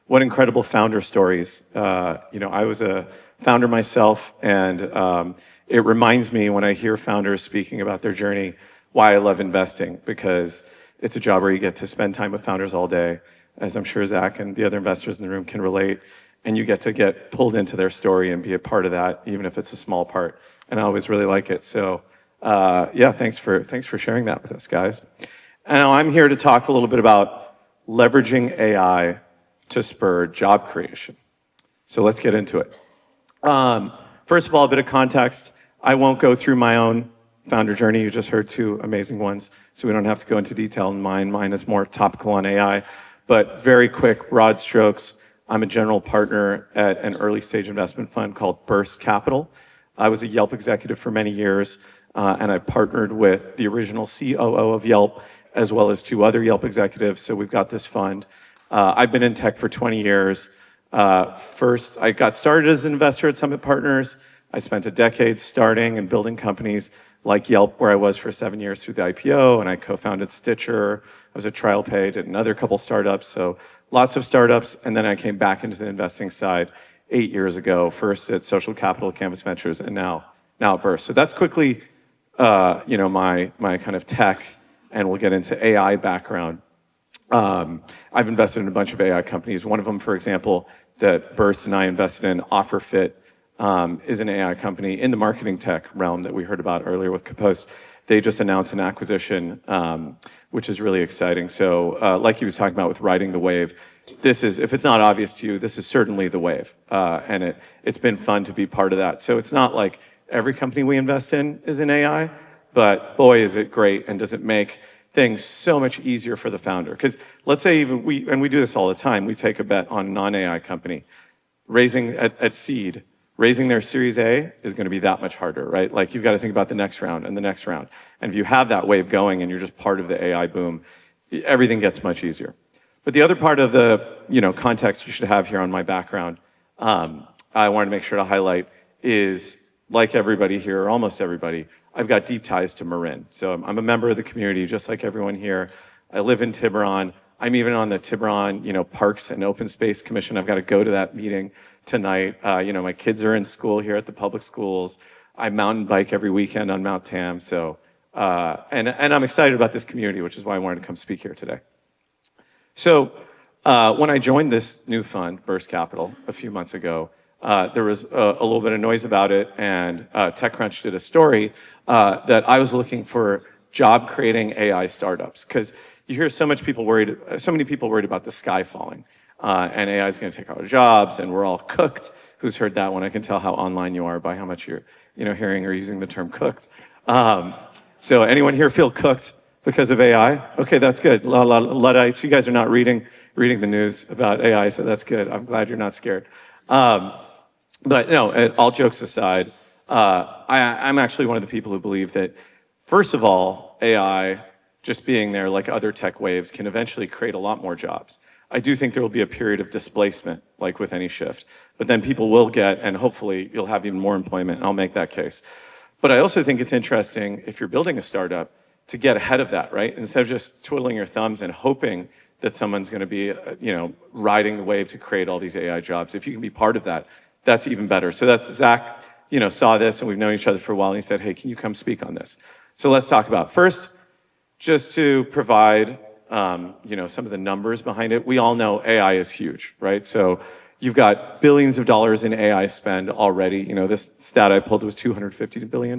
What incredible founder stories. I was a founder myself, and it reminds me when I hear founders speaking about their journey why I love investing, because it's a job where you get to spend time with founders all day, as I'm sure Zach and the other investors in the room can relate, and you get to get pulled into their story and be a part of that, even if it's a small part. And I always really like it. So thanks for sharing that with us, guys. And now I'm here to talk a little bit about leveraging AI to spur job creation. So let's get into it. First of all, a bit of context. I won't go through my own founder journey. You just heard two amazing ones, so we don't have to go into detail in mine. Mine is more topical on AI, but very quick, broad strokes. I'm a general partner at an early stage investment fund called Burst Capital. I was a Yelp executive for many years, and I've partnered with the original COO of Yelp, as well as two other Yelp executives, so we've got this fund. I've been in tech for 20 years. First, I got started as an investor at Summit Partners. I spent a decade starting and building companies like Yelp, where I was for 7 years through the IPO, and I co-founded Stitcher. I was a trial pay, did another couple startups, so lots of startups, and then I came back into the investing side 8 years ago, first at Social Capital, Canvas Ventures, and now at Burst. So that's quickly, my kind of tech, and we'll get into AI background. I've invested in a bunch of AI companies. One of them, for example, that Burst and I invested in, OfferFit, is an AI company in the marketing tech realm that we heard about earlier with Kapost. They just announced an acquisition, which is really exciting. So like he was talking about with riding the wave, this is, if it's not obvious to you, this is certainly the wave. And it's been fun to be part of that. So it's not like every company we invest in is in AI, but boy, is it great, and does it make things so much easier for the founder. Because let's say even we do this all the time, we take a bet on a non-AI company. Raising at seed, raising their Series A is going to be that much harder, right? Like you've got to think about the next round and the next round. And if you have that wave going and you're just part of the AI boom, everything gets much easier. But the other part of the context you should have here on my background, I wanted to make sure to highlight is, like everybody here, or almost everybody, I've got deep ties to Marin. So I'm a member of the community, just like everyone here. I live in Tiburon. I'm even on the Tiburon, Parks and Open Space Commission. I've got to go to that meeting tonight. My kids are in school here at the public schools. I mountain bike every weekend on Mount Tam. So, and I'm excited about this community, which is why I wanted to come speak here today. So, when I joined this new fund, Burst Capital, a few months ago, there was a little bit of noise about it, and TechCrunch did a story that I was looking for job-creating AI startups, because you hear so many people worried about the sky falling, and AI is going to take our jobs, and we're all cooked. Who's heard that one? I can tell how online you are by how much you're, hearing or using the term cooked. So anyone here feel cooked because of AI? Okay, that's good. Luddites, you guys are not reading the news about AI, so that's good. I'm glad you're not scared. But no, all jokes aside, I'm actually one of the people who believe that, first of all, AI, just being there like other tech waves, can eventually create a lot more jobs. I do think there will be a period of displacement, like with any shift, but then people will get, and hopefully you'll have even more employment, and I'll make that case. But I also think it's interesting, if you're building a startup, to get ahead of that, right? Instead of just twiddling your thumbs and hoping that someone's going to be, riding the wave to create all these AI jobs. If you can be part of that, that's even better. So that's Zach, saw this, and we've known each other for a while, and he said, hey, can you come speak on this? So let's talk about first, just to provide, some of the numbers behind it. We all know AI is huge, right? So you've got billions of dollars in AI spend already. This stat I pulled was $250 billion.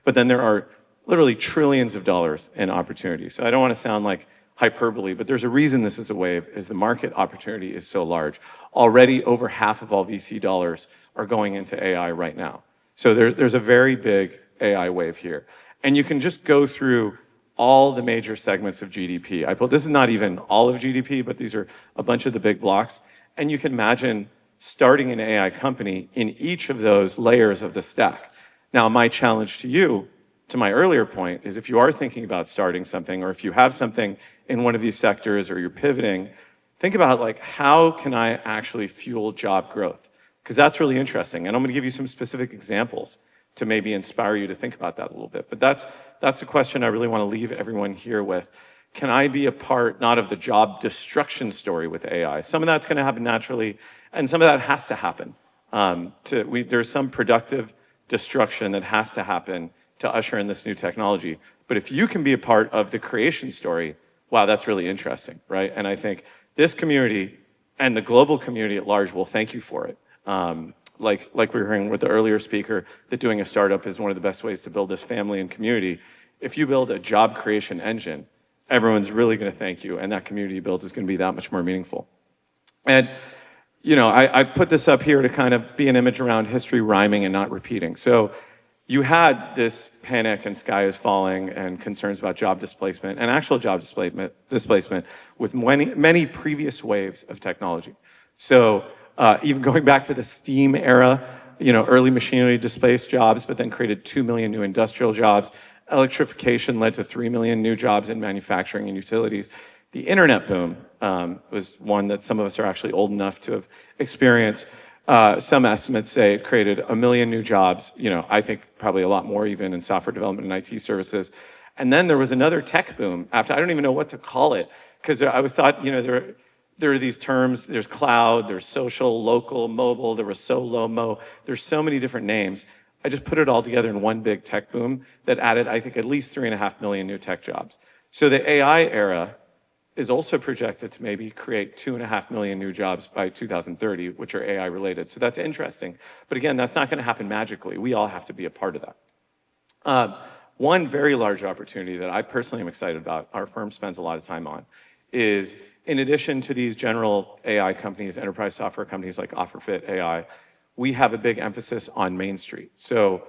But then there are literally trillions of dollars in opportunity. So I don't want to sound like hyperbole, but there's a reason this is a wave, is the market opportunity is so large. Already over half of all VC dollars are going into AI right now. So there's a very big AI wave here. And you can just go through all the major segments of GDP. This is not even all of GDP, but these are a bunch of the big blocks. And you can imagine starting an AI company in each of those layers of the stack. Now, my challenge to you, to my earlier point, is if you are thinking about starting something, or if you have something in one of these sectors, or you're pivoting, think about like, how can I actually fuel job growth? Because that's really interesting. And I'm going to give you some specific examples to maybe inspire you to think about that a little bit. But that's the question I really want to leave everyone here with. can I be a part, not of the job destruction story with AI? Some of that's going to happen naturally, and some of that has to happen. There's some productive destruction that has to happen to usher in this new technology. But if you can be a part of the creation story, wow, that's really interesting, right? And I think this community and the global community at large will thank you for it. Like we were hearing with the earlier speaker, that doing a startup is one of the best ways to build this family and community. If you build a job creation engine, everyone's really going to thank you, and that community you build is going to be that much more meaningful. And I put this up here to kind of be an image around history rhyming and not repeating. So you had this panic and sky is falling and concerns about job displacement and actual job displacement with many previous waves of technology. So even going back to the steam era, early machinery displaced jobs, but then created 2 million new industrial jobs. Electrification led to 3 million new jobs in manufacturing and utilities. The internet boom was one that some of us are actually old enough to have experienced. Some estimates say it created 1 million new jobs. I think probably a lot more even in software development and IT services. And then there was another tech boom after, I don't even know what to call it, because I was thought, there are these terms, there's cloud, there's social, local, mobile, there was SOLO-MO, there's so many different names. I just put it all together in one big tech boom that added, I think, at least 3.5 million new tech jobs. So the AI era is also projected to maybe create 2.5 million new jobs by 2030, which are AI related. So that's interesting. But again, that's not going to happen magically. We all have to be a part of that. One very large opportunity that I personally am excited about, our firm spends a lot of time on, is in addition to these general AI companies, enterprise software companies like OfferFit AI, we have a big emphasis on Main Street. So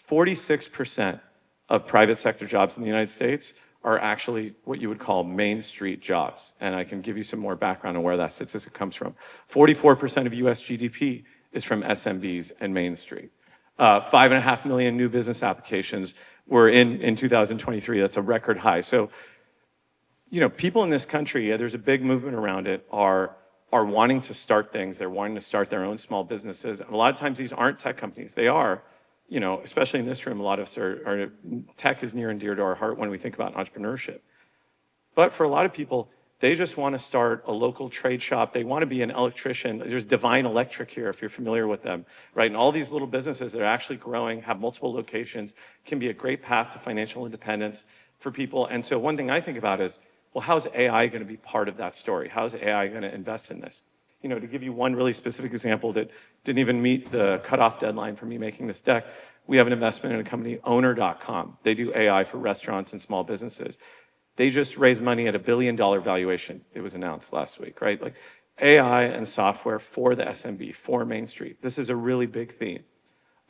46% of private sector jobs in the United States are actually what you would call Main Street jobs. And I can give you some more background on where that statistic comes from. 44% of US GDP is from SMBs and Main Street. 5.5 million new business applications were in 2023. That's a record high. So, people in this country, there's a big movement around it, are wanting to start things. They're wanting to start their own small businesses. And a lot of times these aren't tech companies. They are, especially in this room, a lot of us are tech is near and dear to our heart when we think about entrepreneurship. But for a lot of people, they just want to start a local trade shop. They want to be an electrician. There's Divine Electric here, if you're familiar with them, right? And all these little businesses that are actually growing, have multiple locations, can be a great path to financial independence for people. And so one thing I think about is, well, how's AI going to be part of that story? How's AI going to invest in this? To give you one really specific example that didn't even meet the cutoff deadline for me making this deck, we have an investment in a company, owner.com. They do AI for restaurants and small businesses. They just raised money at $1 billion valuation. It was announced last week, right? Like AI and software for the SMB, for Main Street. This is a really big theme.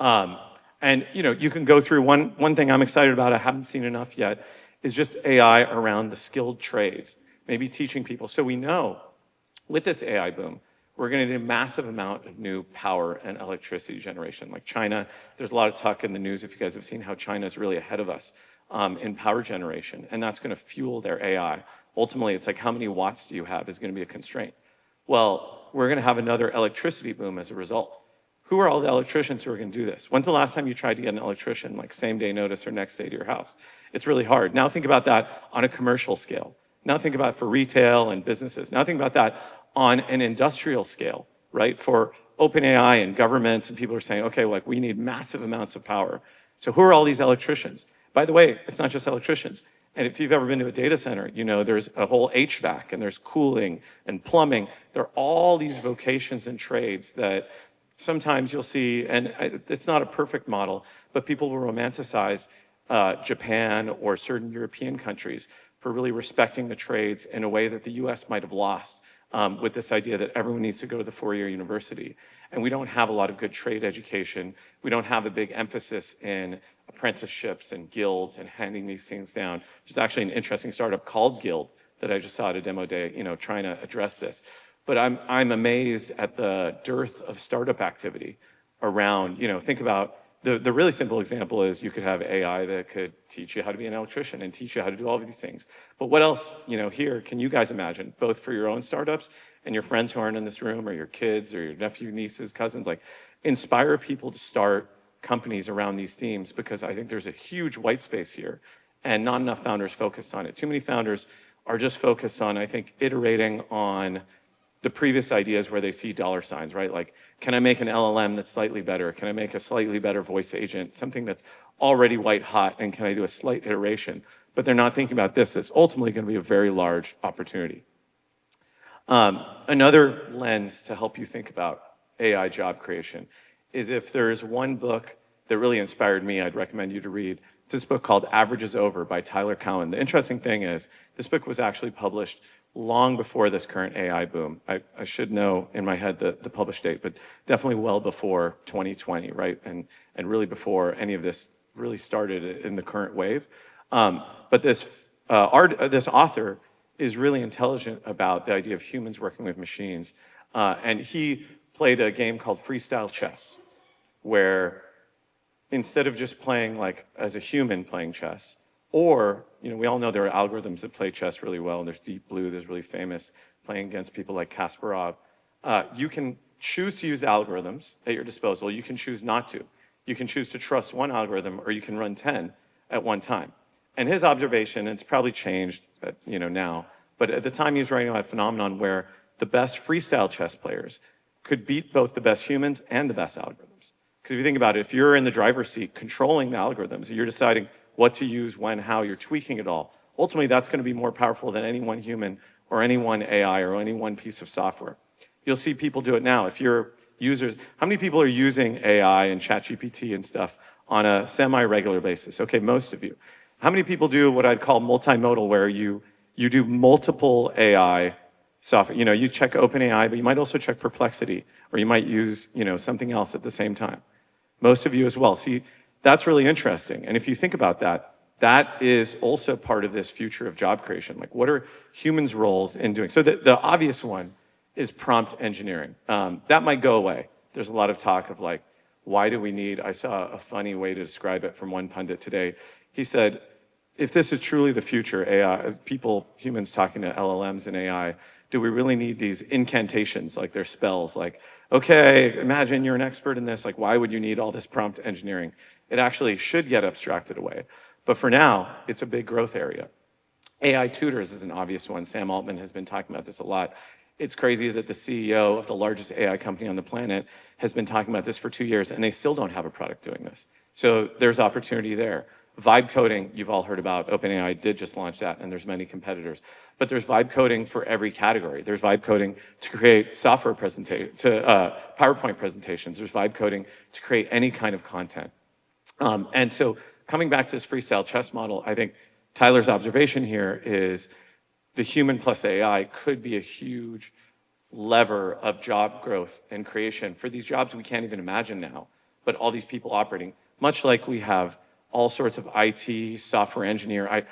And you can go through one thing I'm excited about, I haven't seen enough yet, is just AI around the skilled trades, maybe teaching people. So we know with this AI boom, we're going to need a massive amount of new power and electricity generation. Like China, there's a lot of talk in the news, if you guys have seen how China is really ahead of us in power generation, and that's going to fuel their AI. Ultimately, it's like, how many watts do you have is going to be a constraint. Well, we're going to have another electricity boom as a result. Who are all the electricians who are going to do this? When's the last time you tried to get an electrician, like same day notice or next day to your house? It's really hard. Now think about that on a commercial scale. Now think about it for retail and businesses. Now think about that on an industrial scale, right? For OpenAI and governments, and people are saying, okay, like we need massive amounts of power. So who are all these electricians? By the way, it's not just electricians. And if you've ever been to a data center, there's a whole HVAC and there's cooling and plumbing. There are all these vocations and trades that sometimes you'll see, and it's not a perfect model, but people will romanticize Japan or certain European countries for really respecting the trades in a way that the US might have lost with this idea that everyone needs to go to the four-year university. And we don't have a lot of good trade education. We don't have a big emphasis in apprenticeships and guilds and handing these things down. There's actually an interesting startup called Guild that I just saw at a demo day, trying to address this. But I'm amazed at the dearth of startup activity around, think about the really simple example is you could have AI that could teach you how to be an electrician and teach you how to do all of these things. But what else, here can you guys imagine, both for your own startups and your friends who aren't in this room, or your kids or your nephew, nieces, cousins, like inspire people to start companies around these themes, because I think there's a huge white space here and not enough founders focused on it. Too many founders are just focused on, I think, iterating on the previous ideas where they see dollar signs, right? Like, can I make an LLM that's slightly better? Can I make a slightly better voice agent? Something that's already white hot, and can I do a slight iteration? But they're not thinking about this. It's ultimately going to be a very large opportunity. Another lens to help you think about AI job creation is, if there's one book that really inspired me, I'd recommend you to read. It's this book called Average is Over by Tyler Cowen. The interesting thing is, this book was actually published long before this current AI boom. I should know in my head the published date, but definitely well before 2020, right? And really before any of this really started in the current wave. But this author is really intelligent about the idea of humans working with machines. And he played a game called freestyle chess, where instead of just playing like as a human playing chess, or, we all know there are algorithms that play chess really well, and there's Deep Blue, there's really famous, playing against people like Kasparov. You can choose to use the algorithms at your disposal. You can choose not to. You can choose to trust one algorithm, or you can run 10 at one time. And his observation, and it's probably changed, now, but at the time he was writing about a phenomenon where the best freestyle chess players could beat both the best humans and the best algorithms. Because if you think about it, if you're in the driver's seat controlling the algorithms, you're deciding what to use, when, how, you're tweaking it all. Ultimately, that's going to be more powerful than any one human or any one AI or any one piece of software. You'll see people do it now. If you're users, how many people are using AI and ChatGPT and stuff on a semi-regular basis? Okay, most of you. How many people do what I'd call multimodal, where you do multiple AI software? You check OpenAI, but you might also check Perplexity, or you might use, something else at the same time. Most of you as well. See, that's really interesting. And if you think about that, that is also part of this future of job creation. Like, what are humans' roles in doing? So the obvious one is prompt engineering. That might go away. There's a lot of talk of like, why do we need, I saw a funny way to describe it from one pundit today. He said, if this is truly the future, AI, humans talking to LLMs and AI, do we really need these incantations, like their spells? Like, okay, imagine you're an expert in this. Like, why would you need all this prompt engineering? It actually should get abstracted away. But for now, it's a big growth area. AI tutors is an obvious one. Sam Altman has been talking about this a lot. It's crazy that the CEO of the largest AI company on the planet has been talking about this for 2 years, and they still don't have a product doing this. So there's opportunity there. Vibe coding, you've all heard about. OpenAI did just launch that, and there's many competitors. But there's vibe coding for every category. There's vibe coding to create software PowerPoint presentations. There's vibe coding to create any kind of content. And so coming back to this freestyle chess model, I think Tyler's observation here is the human plus AI could be a huge lever of job growth and creation for these jobs we can't even imagine now, but all these people operating, much like we have all sorts of IT, software engineer.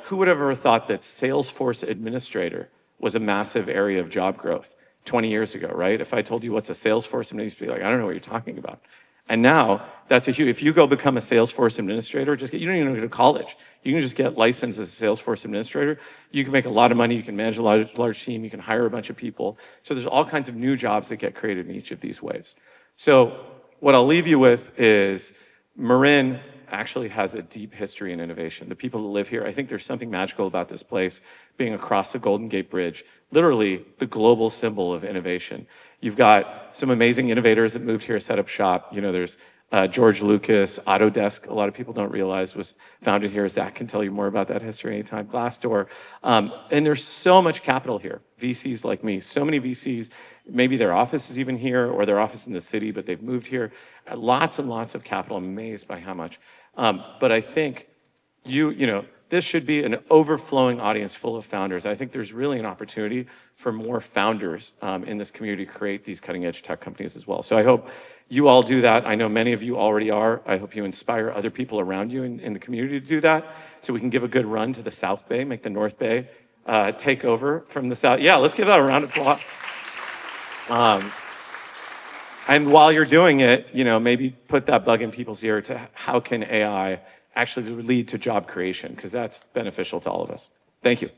Who would have ever thought that Salesforce administrator was a massive area of job growth 20 years ago, right? If I told you what's a Salesforce administrator, you'd be like, I don't know what you're talking about. And now, that's a huge, if you go become a Salesforce administrator, you don't even go to college. You can just get licensed as a Salesforce administrator. You can make a lot of money, you can manage a large team, you can hire a bunch of people. So there's all kinds of new jobs that get created in each of these waves. So what I'll leave you with is Marin actually has a deep history in innovation. The people that live here, I think there's something magical about this place being across the Golden Gate Bridge, literally the global symbol of innovation. You've got some amazing innovators that moved here, set up shop. There's George Lucas, Autodesk, a lot of people don't realize was founded here. Zach can tell you more about that history anytime. Glassdoor. And there's so much capital here. VCs like me, so many VCs, maybe their office is even here or their office in the city, but they've moved here. Lots and lots of capital. I'm amazed by how much. But I think this should be an overflowing audience full of founders. I think there's really an opportunity for more founders in this community to create these cutting edge tech companies as well. So I hope you all do that. I know many of you already are. I hope you inspire other people around you in the community to do that, so we can give a good run to the South Bay, make the North Bay take over from the South. Yeah, let's give that a round of applause. And while you're doing it, maybe put that bug in people's ear to how can AI actually lead to job creation, because that's beneficial to all of us. Thank you.